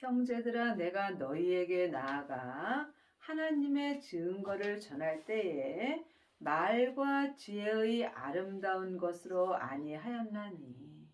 형제들아, 내가 너희에게 나아가 하나님의 증거를 전할 때에 말과 지혜의 아름다운 것으로 아니하였나니.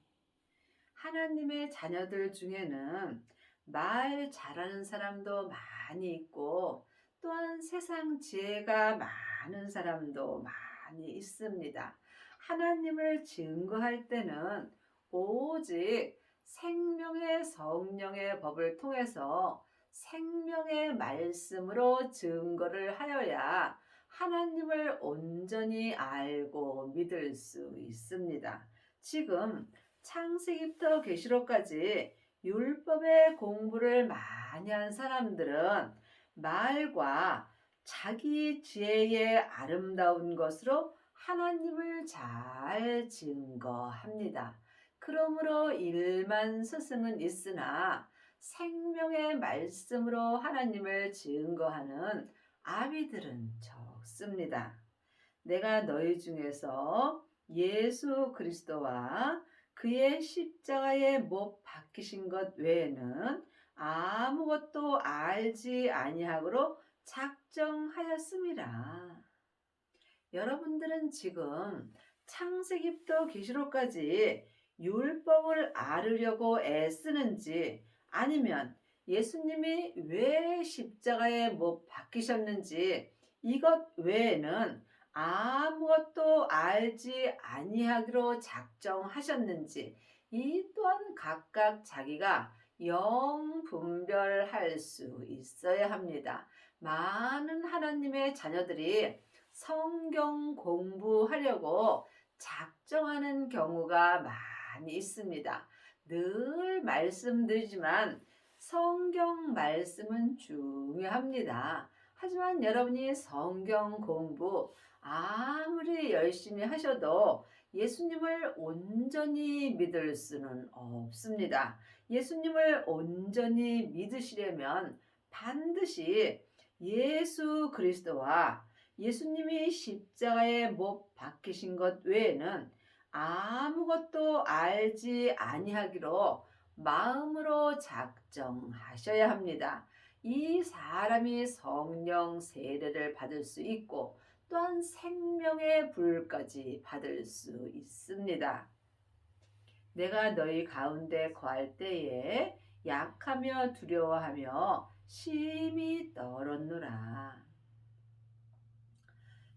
하나님의 자녀들 중에는 말 잘하는 사람도 많이 있고 또한 세상 지혜가 많은 사람도 많이 있습니다. 하나님을 증거할 때는 오직 생명의 성령의 법을 통해서 생명의 말씀으로 증거를 하여야 하나님을 온전히 알고 믿을 수 있습니다. 지금 창세기부터 계시록까지 율법의 공부를 많이 한 사람들은 말과 자기 지혜의 아름다운 것으로 하나님을 잘 증거합니다. 그러므로 일만 스승은 있으나 생명의 말씀으로 하나님을 증거하는 아비들은 적습니다. 내가 너희 중에서 예수 그리스도와 그의 십자가에 못 박히신 것 외에는 아무것도 알지 아니하고로 작정하였음이라. 여러분들은 지금 창세기부터 계시록까지 율법을 알으려고 애쓰는지 아니면 예수님이 왜 십자가에 못 박히셨는지 이것 외에는 아무것도 알지 아니하기로 작정하셨는지 이 또한 각각 자기가 영 분별할 수 있어야 합니다. 많은 하나님의 자녀들이 성경 공부하려고 작정하는 경우가 많이 있습니다. 늘 말씀드리지만 성경 말씀은 중요합니다. 하지만 여러분이 성경 공부 아무리 열심히 하셔도 예수님을 온전히 믿을 수는 없습니다. 예수님을 온전히 믿으시려면 반드시 예수 그리스도와 예수님이 십자가에 못 박히신 것 외에는 아무것도 알지 아니하기로 마음으로 작정하셔야 합니다. 이 사람이 성령 세례를 받을 수 있고 또한 생명의 불까지 받을 수 있습니다. 내가 너희 가운데 거할 때에 약하며 두려워하며 심히 떨었노라.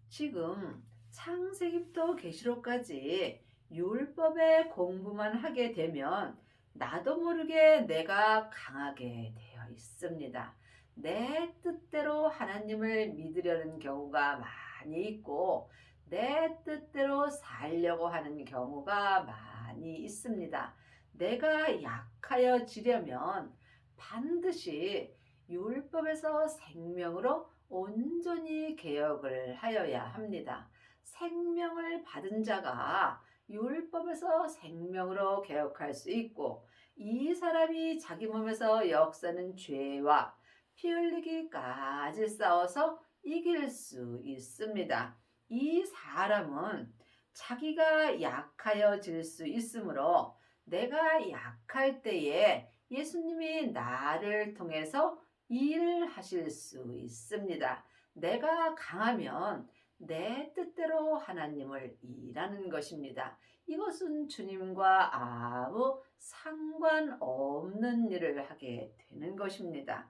지금 창세기부터 계시록까지 율법의 공부만 하게 되면 나도 모르게 내가 강하게 되어 있습니다. 내 뜻대로 하나님을 믿으려는 경우가 많이 있고 내 뜻대로 살려고 하는 경우가 많이 있습니다. 내가 약하여지려면 반드시 율법에서 생명으로 온전히 개혁을 하여야 합니다. 생명을 받은 자가 율법에서 생명으로 개혁할 수 있고 이 사람이 자기 몸에서 역사는 죄와 피 흘리기까지 싸워서 이길 수 있습니다. 이 사람은 자기가 약하여질 수 있으므로 내가 약할 때에 예수님이 나를 통해서 일을 하실 수 있습니다. 내가 강하면 내 뜻대로 하나님을 일하는 것입니다. 이것은 주님과 아무 상관없는 일을 하게 되는 것입니다.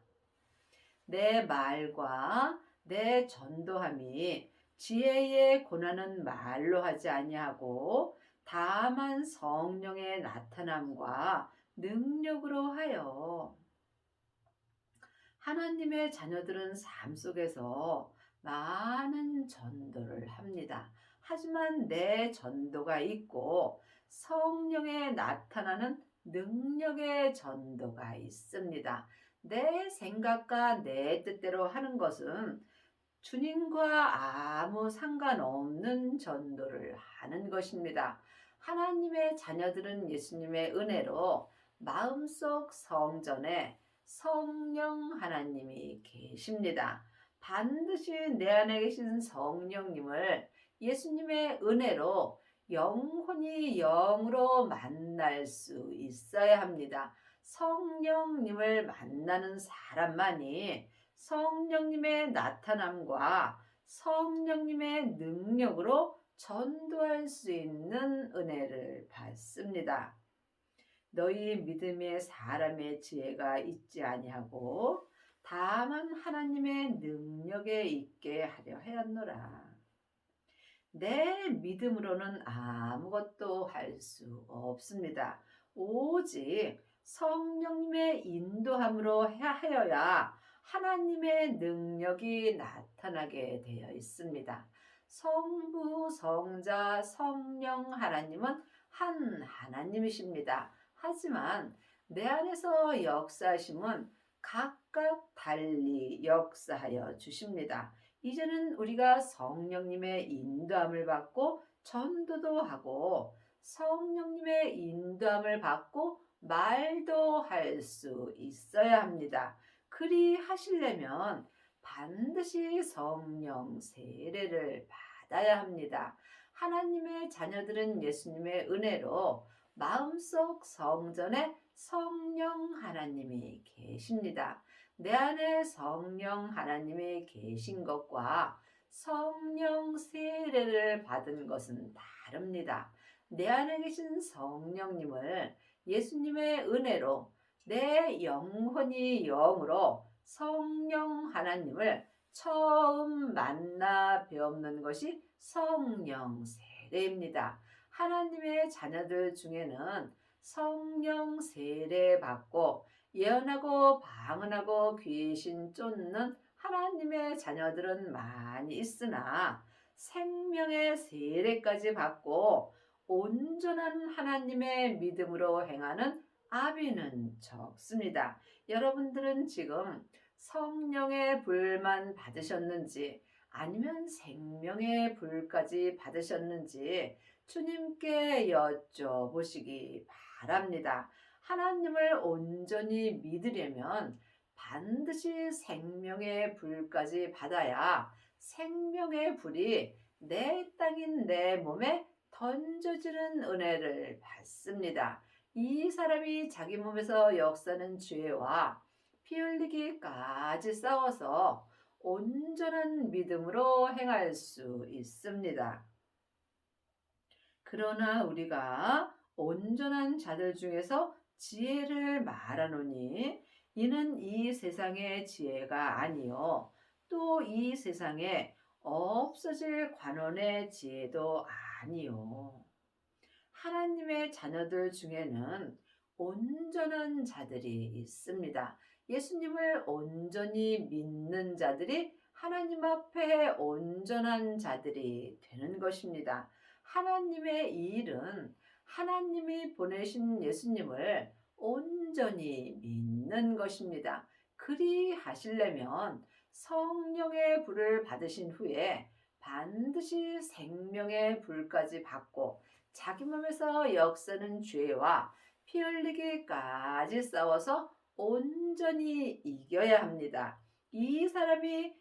내 말과 내 전도함이 지혜의 고난은 말로 하지 아니하고 다만 성령의 나타남과 능력으로 하여. 하나님의 자녀들은 삶 속에서 많은 전도를 합니다. 하지만 내 전도가 있고 성령에 나타나는 능력의 전도가 있습니다. 내 생각과 내 뜻대로 하는 것은 주님과 아무 상관없는 전도를 하는 것입니다. 하나님의 자녀들은 예수님의 은혜로 마음속 성전에 성령 하나님이 계십니다. 반드시 내 안에 계신 성령님을 예수님의 은혜로 영혼이 영으로 만날 수 있어야 합니다. 성령님을 만나는 사람만이 성령님의 나타남과 성령님의 능력으로 전도할 수 있는 은혜를 받습니다. 너희 믿음의 사람의 지혜가 있지 아니하고 다만 하나님의 능력에 있게 하려 하였노라. 내 믿음으로는 아무것도 할 수 없습니다. 오직 성령님의 인도함으로 하여야 하나님의 능력이 나타나게 되어 있습니다. 성부, 성자, 성령 하나님은 한 하나님이십니다. 하지만 내 안에서 역사하심은 각각 달리 역사하여 주십니다. 이제는 우리가 성령님의 인도함을 받고 전도도 하고 성령님의 인도함을 받고 말도 할 수 있어야 합니다. 그리 하시려면 반드시 성령 세례를 받아야 합니다. 하나님의 자녀들은 예수님의 은혜로 마음속 성전에 성령 하나님이 계십니다. 내 안에 성령 하나님이 계신 것과 성령 세례를 받은 것은 다릅니다. 내 안에 계신 성령님을 예수님의 은혜로 내 영혼이 영으로 성령 하나님을 처음 만나 배우는 것이 성령 세례입니다. 하나님의 자녀들 중에는 성령 세례 받고 예언하고 방언하고 귀신 쫓는 하나님의 자녀들은 많이 있으나 생명의 세례까지 받고 온전한 하나님의 믿음으로 행하는 아비는 적습니다. 여러분들은 지금 성령의 불만 받으셨는지 아니면 생명의 불까지 받으셨는지 주님께 여쭤보시기 바랍니다. 하나님을 온전히 믿으려면 반드시 생명의 불까지 받아야 생명의 불이 내 땅인 내 몸에 던져지는 은혜를 받습니다. 이 사람이 자기 몸에서 역사는 죄와 피 흘리기까지 싸워서 온전한 믿음으로 행할 수 있습니다. 그러나 우리가 온전한 자들 중에서 지혜를 말하노니 이는 이 세상의 지혜가 아니요 또 이 세상에 없어질 관원의 지혜도 아니요. 하나님의 자녀들 중에는 온전한 자들이 있습니다. 예수님을 온전히 믿는 자들이 하나님 앞에 온전한 자들이 되는 것입니다. 하나님의 일은 하나님이 보내신 예수님을 온전히 믿는 것입니다. 그리 하시려면 성령의 불을 받으신 후에 반드시 생명의 불까지 받고 자기 몸에서 역사는 죄와 피 흘리기까지 싸워서 온전히 이겨야 합니다. 이 사람이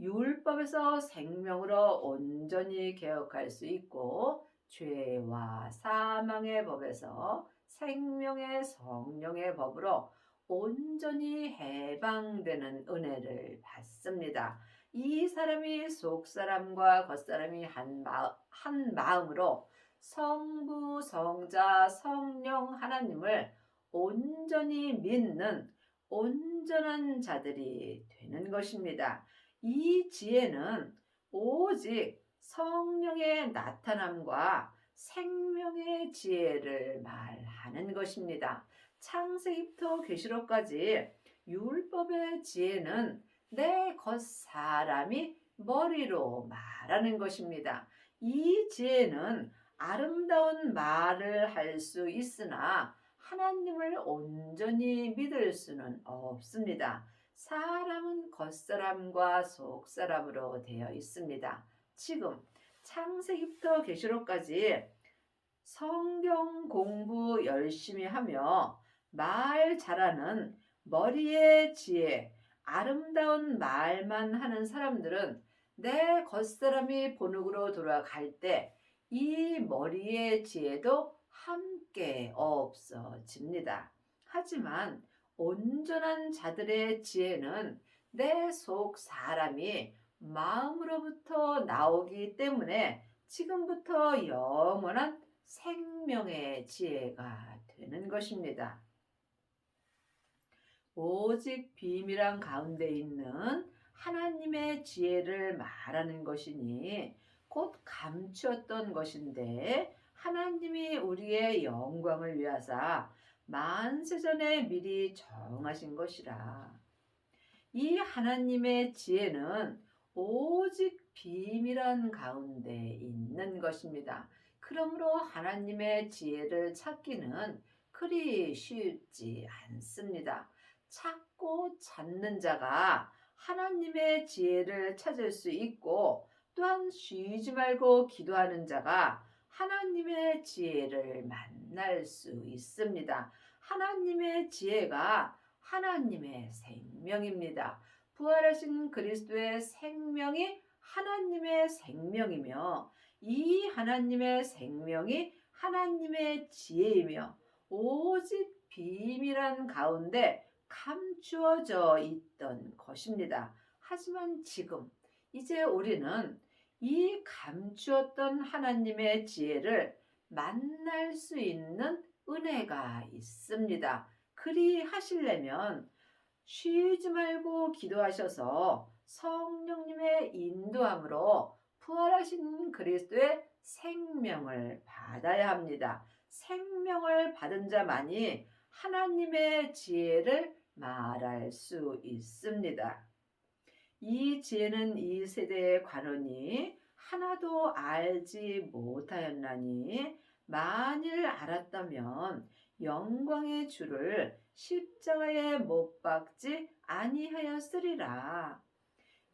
율법에서 생명으로 온전히 개혁할 수 있고 죄와 사망의 법에서 생명의 성령의 법으로 온전히 해방되는 은혜를 받습니다. 이 사람이 속사람과 겉사람이 한 마음으로 성부, 성자, 성령 하나님을 온전히 믿는 온전한 자들이 되는 것입니다. 이 지혜는 오직 성령의 나타남과 생명의 지혜를 말하는 것입니다. 창세기부터 계시록까지 율법의 지혜는 내 겉사람이 머리로 말하는 것입니다. 이 지혜는 아름다운 말을 할 수 있으나 하나님을 온전히 믿을 수는 없습니다. 사람은 겉사람과 속사람으로 되어 있습니다. 지금 창세기부터 계시록까지 성경 공부 열심히 하며 말 잘하는 머리의 지혜, 아름다운 말만 하는 사람들은 내 겉사람이 본흙으로 돌아갈 때 이 머리의 지혜도 함께 없어집니다. 하지만 온전한 자들의 지혜는 내 속 사람이 마음으로부터 나오기 때문에 지금부터 영원한 생명의 지혜가 되는 것입니다. 오직 비밀한 가운데 있는 하나님의 지혜를 말하는 것이니 곧 감추었던 것인데 하나님이 우리의 영광을 위하사 만세전에 미리 정하신 것이라. 이 하나님의 지혜는 오직 비밀한 가운데 있는 것입니다. 그러므로 하나님의 지혜를 찾기는 그리 쉽지 않습니다. 찾고 찾는 자가 하나님의 지혜를 찾을 수 있고 또한 쉬지 말고 기도하는 자가 하나님의 지혜를 만날 수 있습니다. 하나님의 지혜가 하나님의 생명입니다. 부활하신 그리스도의 생명이 하나님의 생명이며 이 하나님의 생명이 하나님의 지혜이며 오직 비밀한 가운데 감추어져 있던 것입니다. 하지만 지금 이제 우리는 이 감추었던 하나님의 지혜를 만날 수 있는 은혜가 있습니다. 그리 하시려면 쉬지 말고 기도하셔서 성령님의 인도함으로 부활하신 그리스도의 생명을 받아야 합니다. 생명을 받은 자만이 하나님의 지혜를 말할 수 있습니다. 이 지혜는 이 세대의 관원이 하나도 알지 못하였나니 만일 알았다면 영광의 주를 십자가에 못 박지 아니하였으리라.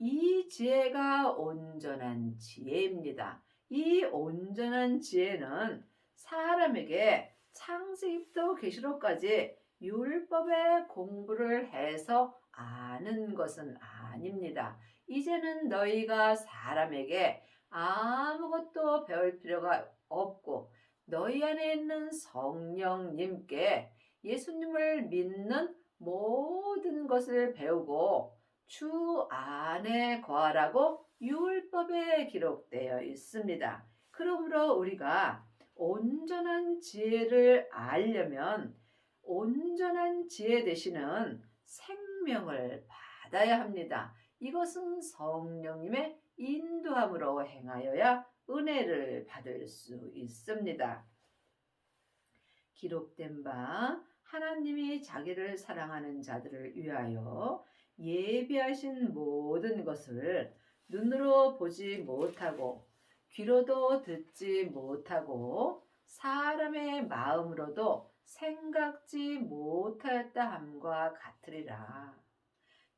이 지혜가 온전한 지혜입니다. 이 온전한 지혜는 사람에게 창세기부터 계시록까지 율법의 공부를 해서 아는 것은 아닙니다. 이제는 너희가 사람에게 아무것도 배울 필요가 없고 너희 안에 있는 성령님께 예수님을 믿는 모든 것을 배우고 주 안에 거하라고 율법에 기록되어 있습니다. 그러므로 우리가 온전한 지혜를 알려면 온전한 지혜 되시는 생명을 받아야 합니다. 이것은 성령님의 인도함으로 행하여야 은혜를 받을 수 있습니다. 기록된 바 하나님이 자기를 사랑하는 자들을 위하여 예비하신 모든 것을 눈으로 보지 못하고 귀로도 듣지 못하고 사람의 마음으로도 생각지 못하였다 함과 같으리라.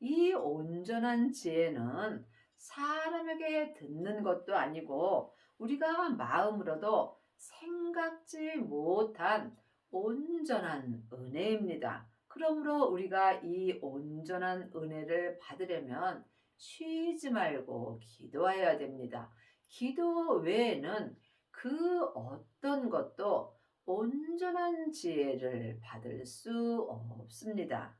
이 온전한 지혜는 사람에게 듣는 것도 아니고 우리가 마음으로도 생각지 못한 온전한 은혜입니다. 그러므로 우리가 이 온전한 은혜를 받으려면 쉬지 말고 기도해야 됩니다. 기도 외에는 그 어떤 것도 온전한 지혜를 받을 수 없습니다.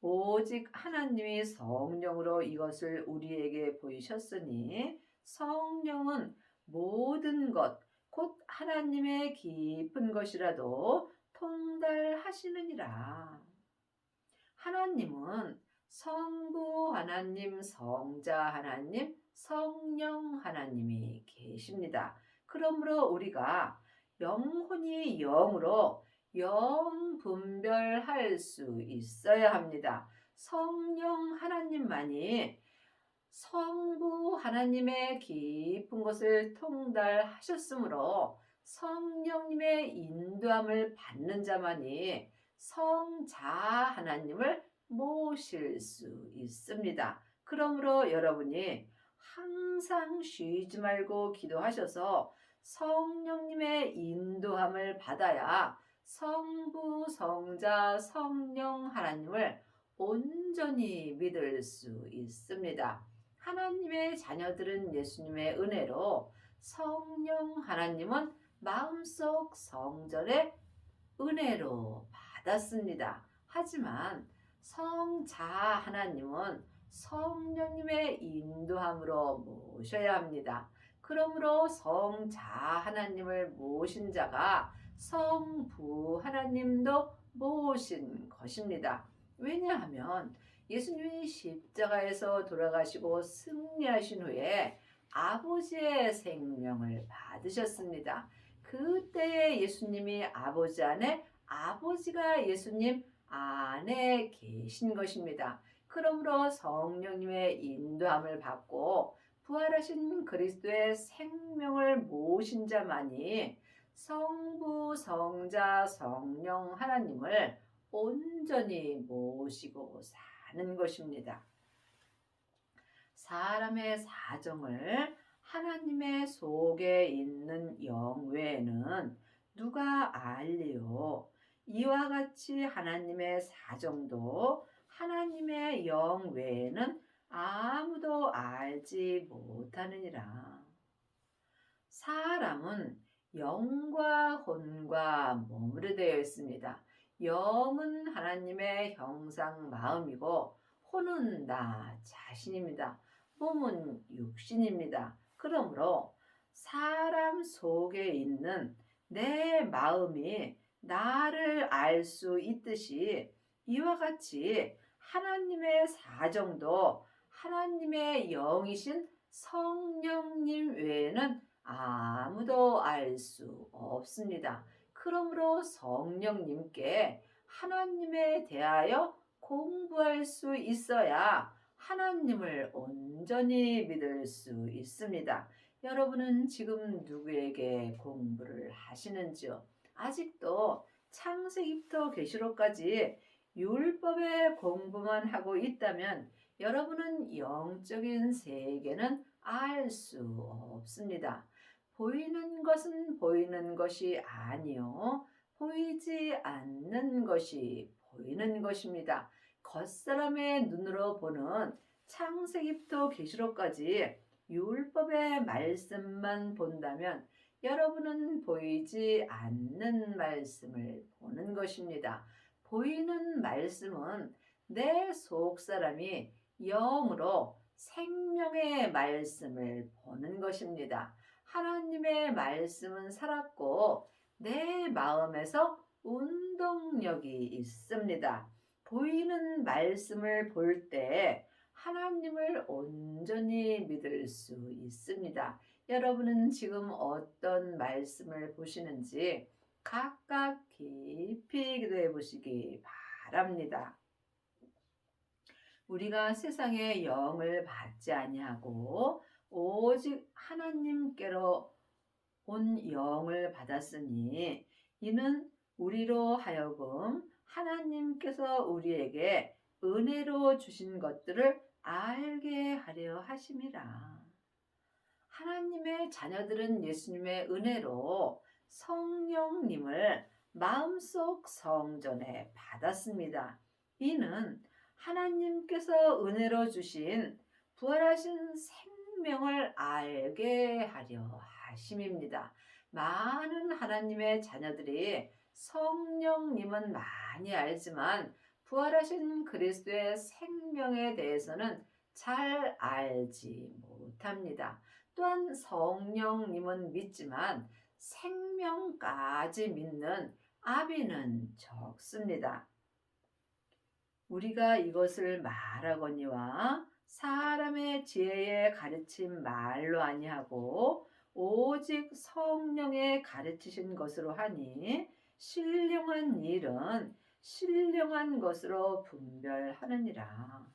오직 하나님이 성령으로 이것을 우리에게 보이셨으니 성령은 모든 것, 곧 하나님의 깊은 것이라도 통달하시느니라. 하나님은 성부 하나님, 성자 하나님, 성령 하나님이 계십니다. 그러므로 우리가 영혼이 영으로 영 분별할 수 있어야 합니다. 성령 하나님만이 성부 하나님의 깊은 것을 통달하셨으므로 성령님의 인도함을 받는 자만이 성자 하나님을 모실 수 있습니다. 그러므로 여러분이 항상 쉬지 말고 기도하셔서 성령님의 인도함을 받아야 성부, 성자, 성령 하나님을 온전히 믿을 수 있습니다. 하나님의 자녀들은 예수님의 은혜로 성령 하나님은 마음속 성전의 은혜로 받았습니다. 하지만 성자 하나님은 성령님의 인도함으로 모셔야 합니다. 그러므로 성자 하나님을 모신 자가 성부 하나님도 모신 것입니다. 왜냐하면 예수님이 십자가에서 돌아가시고 승리하신 후에 아버지의 생명을 받으셨습니다. 그때에 예수님이 아버지 안에, 아버지가 예수님 안에 계신 것입니다. 그러므로 성령님의 인도함을 받고 부활하신 그리스도의 생명을 모신 자만이 성부, 성자, 성령 하나님을 온전히 모시고 사는 것입니다. 사람의 사정을 하나님의 속에 있는 영 외에는 누가 알리요? 이와 같이 하나님의 사정도 하나님의 영 외에는 아무도 알지 못하느니라. 사람은 영과 혼과 몸으로 되어 있습니다. 영은 하나님의 형상 마음이고 혼은 나 자신입니다. 몸은 육신입니다. 그러므로 사람 속에 있는 내 마음이 나를 알 수 있듯이 이와 같이 하나님의 사정도 하나님의 영이신 성령님 외에는 아무도 알 수 없습니다. 그러므로 성령님께 하나님에 대하여 공부할 수 있어야 하나님을 온전히 믿을 수 있습니다. 여러분은 지금 누구에게 공부를 하시는지요? 아직도 창세기부터 계시록까지 율법의 공부만 하고 있다면 여러분은 영적인 세계는 알 수 없습니다. 보이는 것은 보이는 것이 아니요, 보이지 않는 것이 보이는 것입니다. 겉사람의 눈으로 보는 창세기부터 계시록까지 율법의 말씀만 본다면 여러분은 보이지 않는 말씀을 보는 것입니다. 보이는 말씀은 내 속사람이 영으로 생명의 말씀을 보는 것입니다. 하나님의 말씀은 살았고 내 마음에서 운동력이 있습니다. 보이는 말씀을 볼 때 하나님을 온전히 믿을 수 있습니다. 여러분은 지금 어떤 말씀을 보시는지 각각 깊이 기도해 보시기 바랍니다. 우리가 세상의 영을 받지 아니하고 오직 하나님께로 온 영을 받았으니 이는 우리로 하여금 하나님께서 우리에게 은혜로 주신 것들을 알게 하려 하심이라. 하나님의 자녀들은 예수님의 은혜로 성령님을 마음속 성전에 받았습니다. 이는 하나님께서 은혜로 주신 부활하신 생명을 알게 하려 하심입니다. 많은 하나님의 자녀들이 성령님은 많이 알지만 부활하신 그리스도의 생명에 대해서는 잘 알지 못합니다. 또한 성령님은 믿지만 생명까지 믿는 아비는 적습니다. 우리가 이것을 말하거니와 사람의 지혜에 가르친 말로 아니하고 오직 성령의 가르치신 것으로 하니 신령한 일은 신령한 것으로 분별하느니라.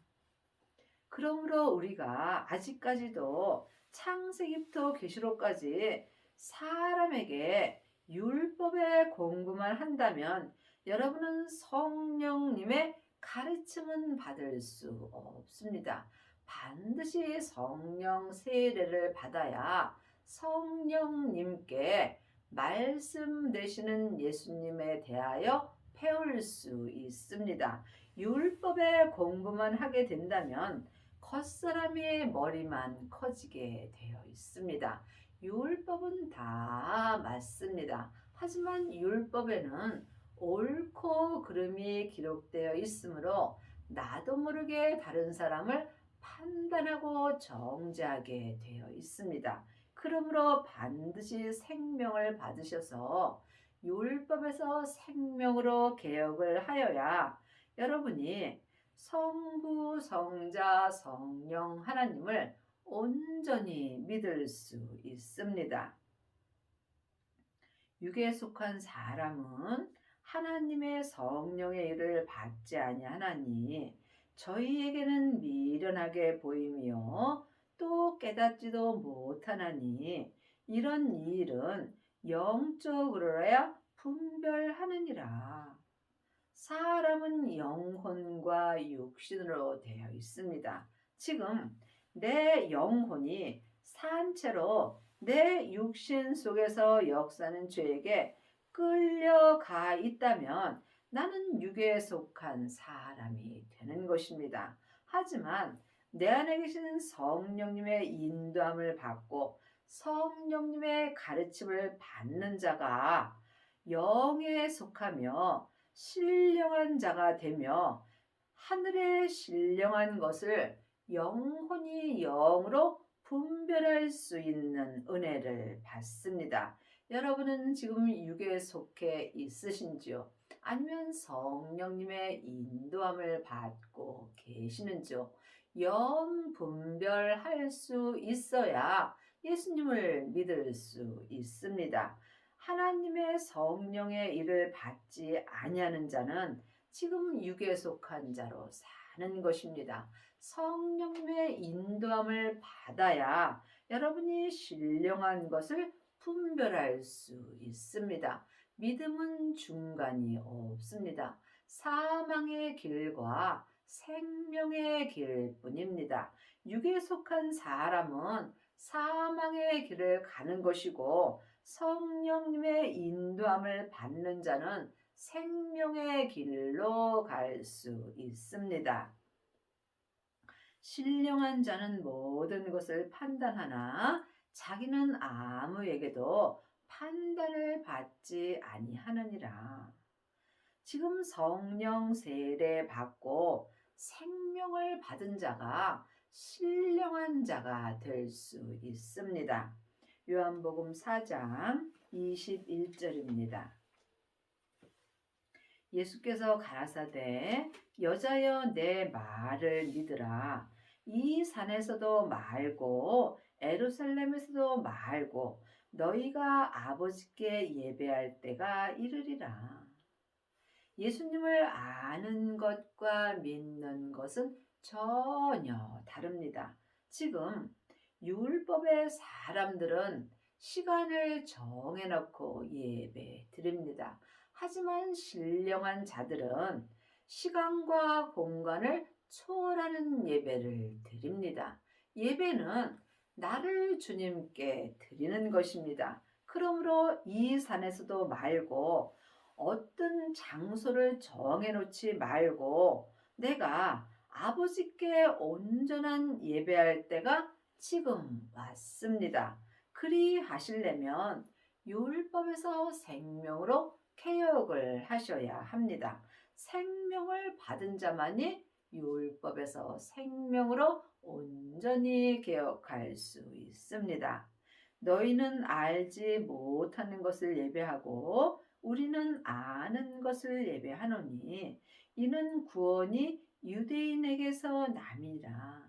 그러므로 우리가 아직까지도 창세기부터 계시록까지 사람에게 율법의 공부만 한다면 여러분은 성령님의 가르침은 받을 수 없습니다. 반드시 성령 세례를 받아야 성령님께 말씀 되시는 예수님에 대하여 배울 수 있습니다. 율법의 공부만 하게 된다면 겉사람의 머리만 커지게 되어 있습니다. 율법은 다 맞습니다. 하지만 율법에는 옳고 그름이 기록되어 있으므로 나도 모르게 다른 사람을 판단하고 정죄하게 되어 있습니다. 그러므로 반드시 생명을 받으셔서 율법에서 생명으로 개혁을 하여야 여러분이 성부, 성자, 성령 하나님을 온전히 믿을 수 있습니다. 육에 속한 사람은 하나님의 성령의 일을 받지 아니하나니 저희에게는 미련하게 보이며 또 깨닫지도 못하나니 이런 일은 영적으로야 분별하느니라. 사람은 영혼과 육신으로 되어 있습니다. 지금 내 영혼이 산채로 내 육신 속에서 역사하는 죄에게 끌려가 있다면 나는 육에 속한 사람이 되는 것입니다. 하지만 내 안에 계시는 성령님의 인도함을 받고 성령님의 가르침을 받는 자가 영에 속하며 신령한 자가 되며 하늘의 신령한 것을 영혼이 영으로 분별할 수 있는 은혜를 받습니다. 여러분은 지금 육에 속해 있으신지요? 아니면 성령님의 인도함을 받고 계시는지요? 영 분별할 수 있어야 예수님을 믿을 수 있습니다. 하나님의 성령의 일을 받지 아니하는 자는 지금 육에 속한 자로 사는 것입니다. 성령님의 인도함을 받아야 여러분이 신령한 것을 분별할 수 있습니다. 믿음은 중간이 없습니다. 사망의 길과 생명의 길뿐입니다. 육에 속한 사람은 사망의 길을 가는 것이고 성령님의 인도함을 받는 자는 생명의 길로 갈 수 있습니다. 신령한 자는 모든 것을 판단하나 자기는 아무에게도 판단을 받지 아니하느니라. 지금 성령 세례 받고 생명을 받은 자가 신령한 자가 될 수 있습니다. 요한복음 4장 21절입니다. 예수께서 가라사대 여자여 내 말을 믿으라. 이 산에서도 말고 예루살렘에서도 말고 너희가 아버지께 예배할 때가 이르리라. 예수님을 아는 것과 믿는 것은 전혀 다릅니다. 지금 율법의 사람들은 시간을 정해놓고 예배 드립니다. 하지만 신령한 자들은 시간과 공간을 초월하는 예배를 드립니다. 예배는 나를 주님께 드리는 것입니다. 그러므로 이 산에서도 말고 어떤 장소를 정해놓지 말고 내가 아버지께 온전한 예배할 때가 지금 왔습니다. 그리 하시려면 율법에서 생명으로 개혁을 하셔야 합니다. 생명을 받은 자만이 율법에서 생명으로 온전히 개혁할 수 있습니다. 너희는 알지 못하는 것을 예배하고 우리는 아는 것을 예배하노니 이는 구원이 유대인에게서 남이라.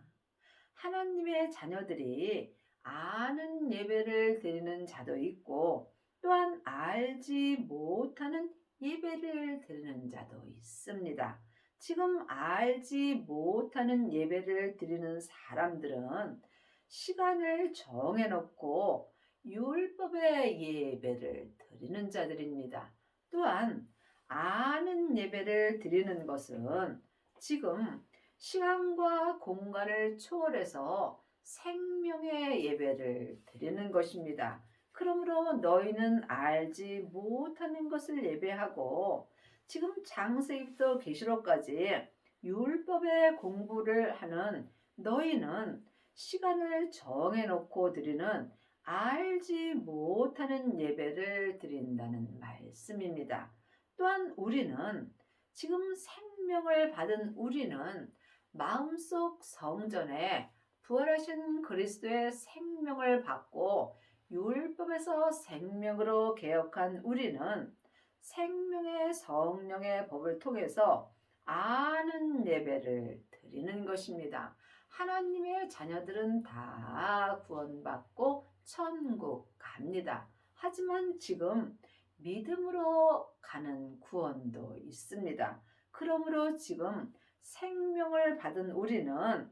하나님의 자녀들이 아는 예배를 드리는 자도 있고 또한 알지 못하는 예배를 드리는 자도 있습니다. 지금 알지 못하는 예배를 드리는 사람들은 시간을 정해놓고 율법의 예배를 드리는 자들입니다. 또한 아는 예배를 드리는 것은 지금 시간과 공간을 초월해서 생명의 예배를 드리는 것입니다. 그러므로 너희는 알지 못하는 것을 예배하고 지금 창세기부터 계시록까지 율법의 공부를 하는 너희는 시간을 정해놓고 드리는 알지 못하는 예배를 드린다는 말씀입니다. 또한 우리는 지금 생명을 받은 우리는 마음속 성전에 부활하신 그리스도의 생명을 받고 율법에서 생명으로 개혁한 우리는 생명의 성령의 법을 통해서 아는 예배를 드리는 것입니다. 하나님의 자녀들은 다 구원받고 천국 갑니다. 하지만 지금 믿음으로 가는 구원도 있습니다. 그러므로 지금 생명을 받은 우리는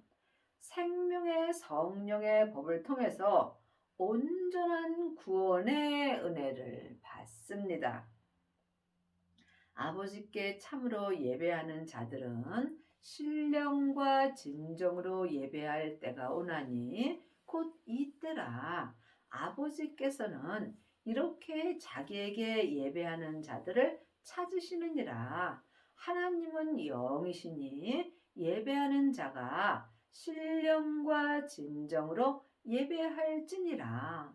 생명의 성령의 법을 통해서 온전한 구원의 은혜를 받습니다. 아버지께 참으로 예배하는 자들은 신령과 진정으로 예배할 때가 오나니 곧 이때라. 아버지께서는 이렇게 자기에게 예배하는 자들을 찾으시느니라. 하나님은 영이시니 예배하는 자가 신령과 진정으로 예배할지니라.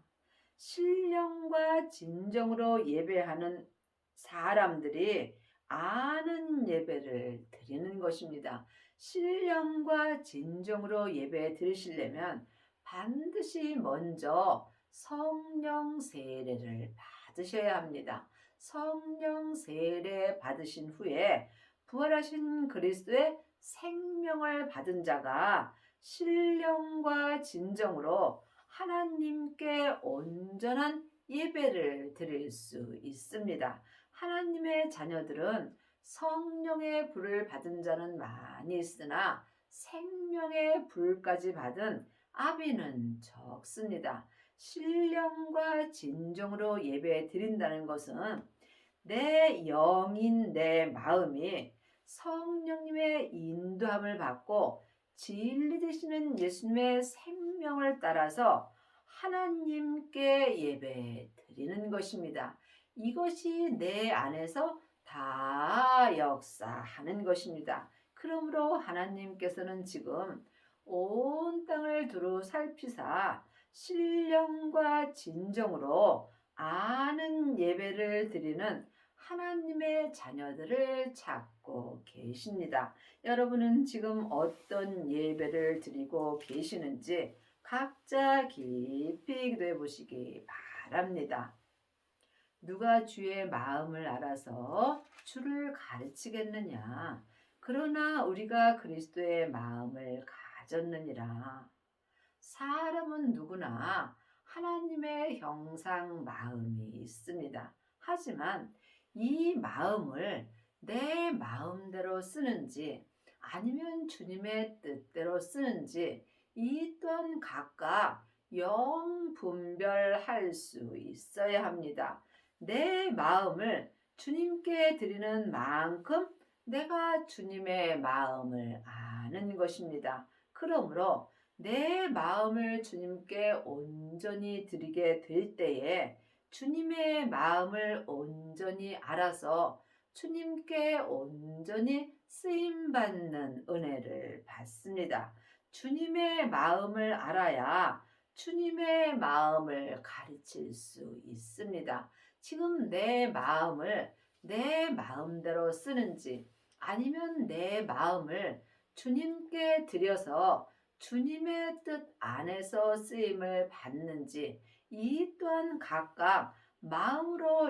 신령과 진정으로 예배하는 사람들이 아는 예배를 드리는 것입니다. 신령과 진정으로 예배 드리시려면 반드시 먼저 성령 세례를 받으셔야 합니다. 성령 세례 받으신 후에 부활하신 그리스도의 생명을 받은 자가 신령과 진정으로 하나님께 온전한 예배를 드릴 수 있습니다. 하나님의 자녀들은 성령의 불을 받은 자는 많이 있으나 생명의 불까지 받은 아비는 적습니다. 신령과 진정으로 예배 드린다는 것은 내 영인 내 마음이 성령님의 인도함을 받고 진리 되시는 예수님의 생명을 따라서 하나님께 예배 드리는 것입니다. 이것이 내 안에서 다 역사하는 것입니다. 그러므로 하나님께서는 지금 온 땅을 두루 살피사 신령과 진정으로 아는 예배를 드리는 하나님의 자녀들을 찾고 계십니다. 여러분은 지금 어떤 예배를 드리고 계시는지 각자 깊이 기도해 보시기 바랍니다. 누가 주의 마음을 알아서 주를 가르치겠느냐? 그러나 우리가 그리스도의 마음을 가졌느니라. 사람은 누구나 하나님의 형상 마음이 있습니다. 하지만 이 마음을 내 마음대로 쓰는지 아니면 주님의 뜻대로 쓰는지 이 또한 각각 분별할 수 있어야 합니다. 내 마음을 주님께 드리는 만큼 내가 주님의 마음을 아는 것입니다. 그러므로 내 마음을 주님께 온전히 드리게 될 때에 주님의 마음을 온전히 알아서 주님께 온전히 쓰임받는 은혜를 받습니다. 주님의 마음을 알아야 주님의 마음을 가르칠 수 있습니다. 지금 내 마음을 내 마음대로 쓰는지 아니면 내 마음을 주님께 드려서 주님의 뜻 안에서 쓰임을 받는지 이 또한 각각 마음으로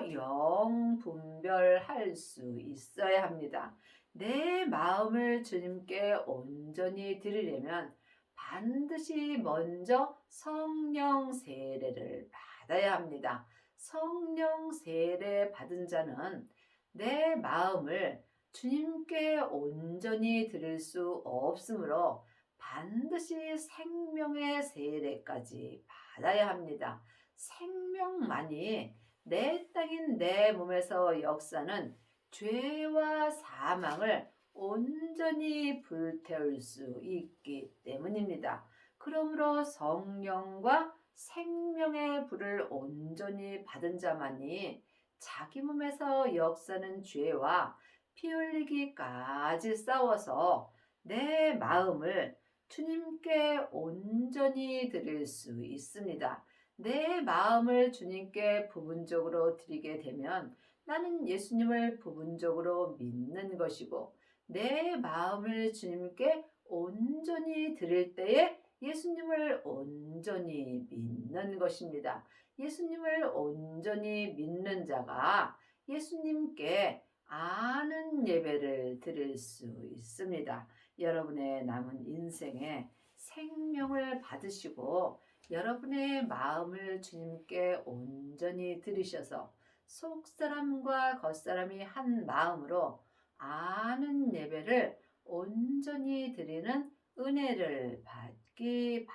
분별할 수 있어야 합니다. 내 마음을 주님께 온전히 드리려면 반드시 먼저 성령 세례를 받아야 합니다. 성령 세례 받은 자는 내 마음을 주님께 온전히 드릴 수 없으므로 반드시 생명의 세례까지 받아야 합니다. 생명만이 내 땅인 내 몸에서 역사는 죄와 사망을 온전히 불태울 수 있기 때문입니다. 그러므로 성령과 생명의 불을 온전히 받은 자만이 자기 몸에서 역사는 죄와 피 흘리기까지 싸워서 내 마음을 주님께 온전히 드릴 수 있습니다. 내 마음을 주님께 부분적으로 드리게 되면 나는 예수님을 부분적으로 믿는 것이고 내 마음을 주님께 온전히 드릴 때에 예수님을 온전히 믿는 것입니다. 예수님을 온전히 믿는 자가 예수님께 아는 예배를 드릴 수 있습니다. 여러분의 남은 인생에 생명을 받으시고 여러분의 마음을 주님께 온전히 드리셔서 속사람과 겉사람이 한 마음으로 아는 예배를 온전히 드리는 은혜를 받기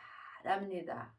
바랍니다.